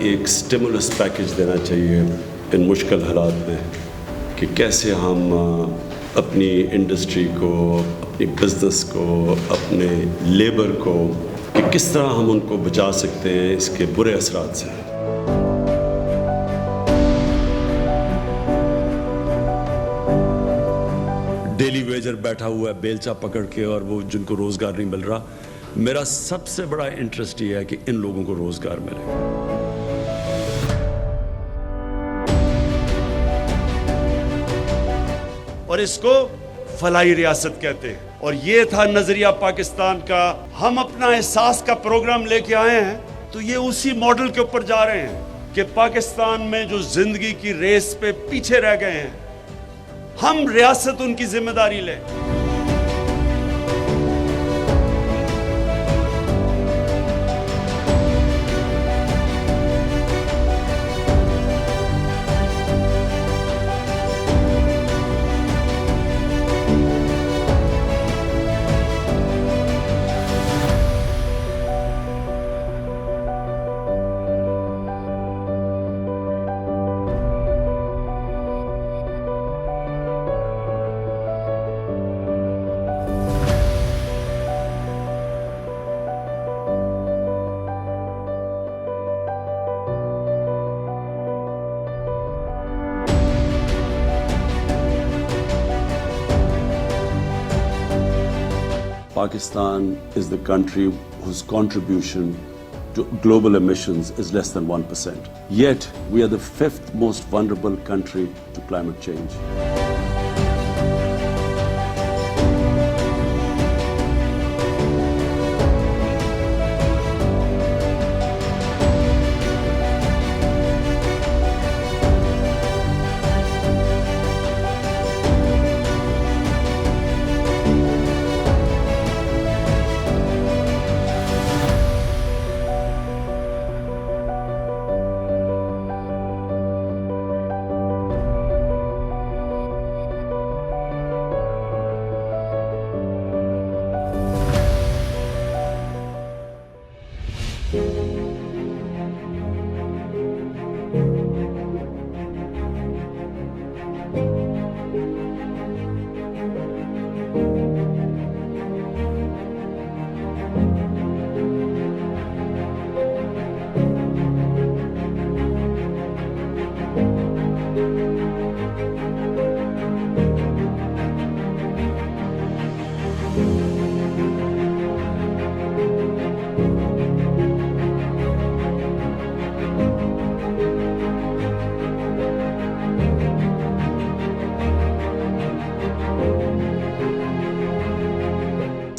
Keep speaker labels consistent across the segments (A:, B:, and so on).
A: एक stimulus package देना चाहिए इन मुश्किल हालात में कि कैसे हम अपनी इंडस्ट्री को, अपनी बिजनेस को, अपने लेबर को, कि किस तरह हम उनको बचा सकते हैं इसके बुरे असरात से। डेली वेजर बैठा हुआ है बेलचा पकड़ के और वो जिनको रोजगार नहीं मिल रहा। मेरा सबसे बड़ा इंटरेस्ट ये है कि इन लोगों को रोजगार मिले।
B: और इसको फलाही रियासत कहते हैं। और ये था नजरिया पाकिस्तान का। हम अपना एहसास का प्रोग्राम लेके आए हैं तो ये उसी मॉडल के ऊपर जा रहे हैं कि पाकिस्तान में जो जिंदगी की रेस पे पीछे रह गए हैं, हम रियासत उनकी जिम्मेदारी लें।
A: Pakistan is the country whose contribution to global emissions is less than 1%. Yet, we are the 5th most vulnerable country to climate change.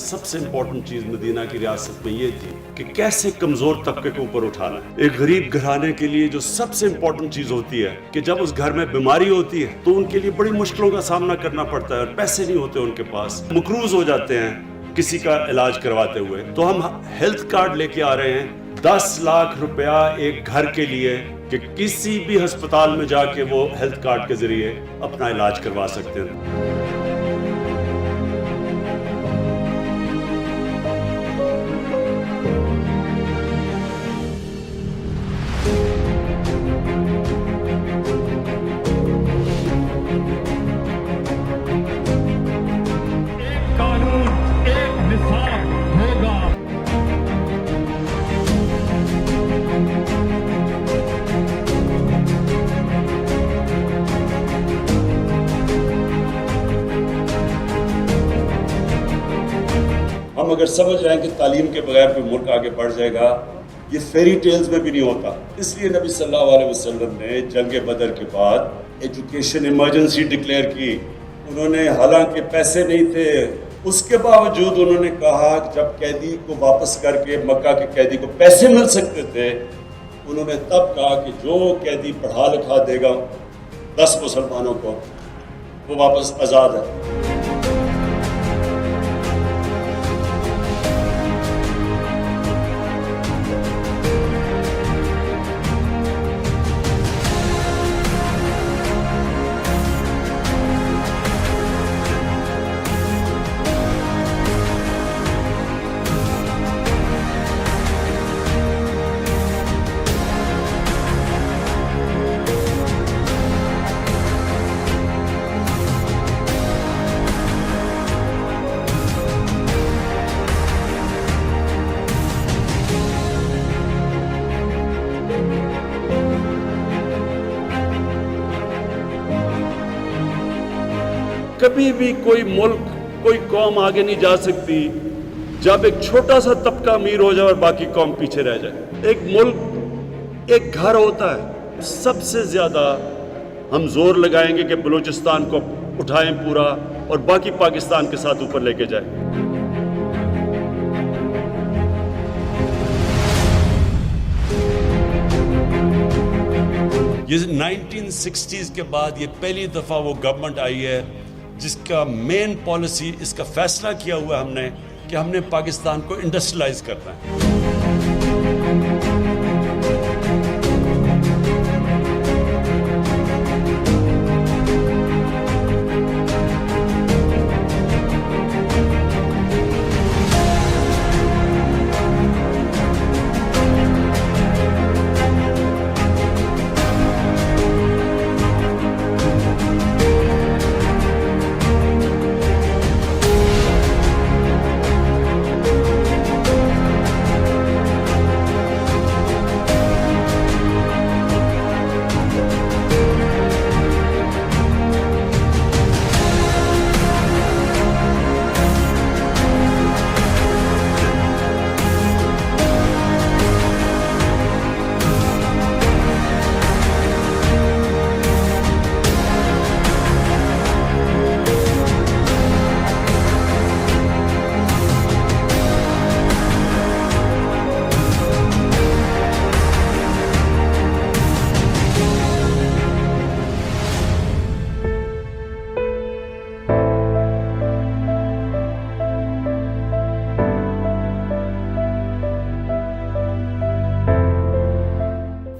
B: सबसे इंपॉर्टेंट चीज मदीना की रियासत में ये थी कि कैसे कमजोर तबके को ऊपर उठाना है। एक गरीब घराने के लिए जो सबसे इंपॉर्टेंट चीज होती है कि जब उस घर में बीमारी होती है तो उनके लिए बड़ी मुश्किलों का सामना करना पड़ता है और पैसे नहीं होते उनके पास, मकरूज हो जाते हैं किसी का इलाज करवाते हुए। तो हम हेल्थ कार्ड लेके आ रहे हैं 10 लाख रुपया एक घर के लिए कि किसी भी अस्पताल में जाके वो हेल्थ कार्ड के जरिए अपना इलाज करवा सकते हैं। हम अगर समझ रहे हैं कि तालीम के बगैर कोई मुल्क आगे बढ़ जाएगा, ये फेरी टेल्स में भी नहीं होता। इसलिए नबी सल्लल्लाहु अलैहि वसल्लम ने जंग बदर के बाद एजुकेशन इमरजेंसी डिक्लेयर की। उन्होंने, हालांकि पैसे नहीं थे, उसके बावजूद उन्होंने कहा कि जब कैदी को वापस करके मक्का के कैदी को पैसे मिल सकते थे, उन्होंने तब कहा कि जो कैदी पढ़ा लिखा देगा 10 मुसलमानों को, वो वापस आज़ाद है।
A: कभी भी कोई मुल्क, कोई कौम आगे नहीं जा सकती जब एक छोटा सा तबका अमीर हो जाए और बाकी कौम पीछे रह जाए। एक मुल्क एक घर होता है। सबसे ज्यादा हम जोर लगाएंगे कि बलूचिस्तान को उठाएं पूरा और बाकी पाकिस्तान के साथ ऊपर लेके जाए। ये 1960s के बाद ये पहली दफा वो गवर्नमेंट आई है जिसका मेन पॉलिसी, इसका फैसला किया हुआ हमने कि हमने पाकिस्तान को इंडस्ट्रियलाइज करना है।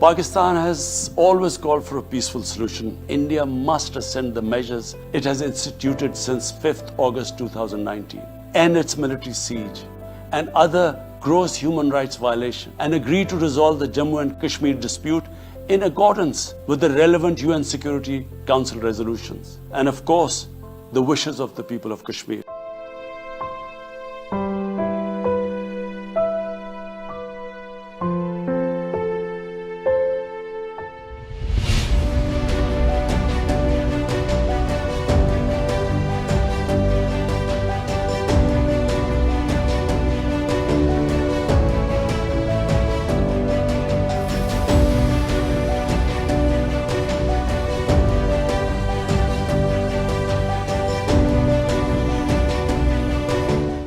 A: Pakistan has always called for a peaceful solution. India must rescind the measures it has instituted since 5th August 2019, end its military siege and other gross human rights violations, and agree to resolve the Jammu and Kashmir dispute in accordance with the relevant UN Security Council resolutions and, of course, the wishes of the people of Kashmir.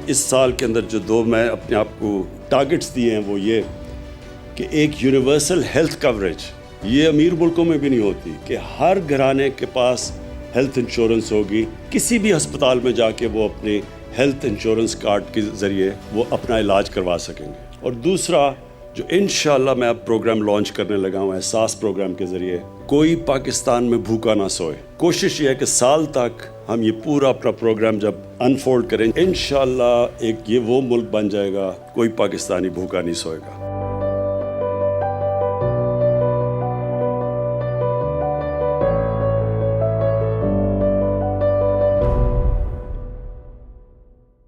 A: इस साल के अंदर जो दो मैं अपने आप को टारगेट्स दिए हैं वो ये कि एक यूनिवर्सल हेल्थ कवरेज, ये अमीर मुल्कों में भी नहीं होती कि हर घराने के पास हेल्थ इंश्योरेंस होगी, किसी भी अस्पताल में जाके वो अपने हेल्थ इंश्योरेंस कार्ड के ज़रिए वो अपना इलाज करवा सकेंगे। और दूसरा जो इंशाल्लाह मैं अब प्रोग्राम लॉन्च करने लगा हूँ एहसास प्रोग्राम के ज़रिए, कोई पाकिस्तान में भूखा ना सोए। कोशिश ये है कि साल तक हम ये पूरा अपना प्रोग्राम जब अनफोल्ड करें, इंशाल्लाह एक ये वो मुल्क बन जाएगा कोई पाकिस्तानी भूखा नहीं सोएगा।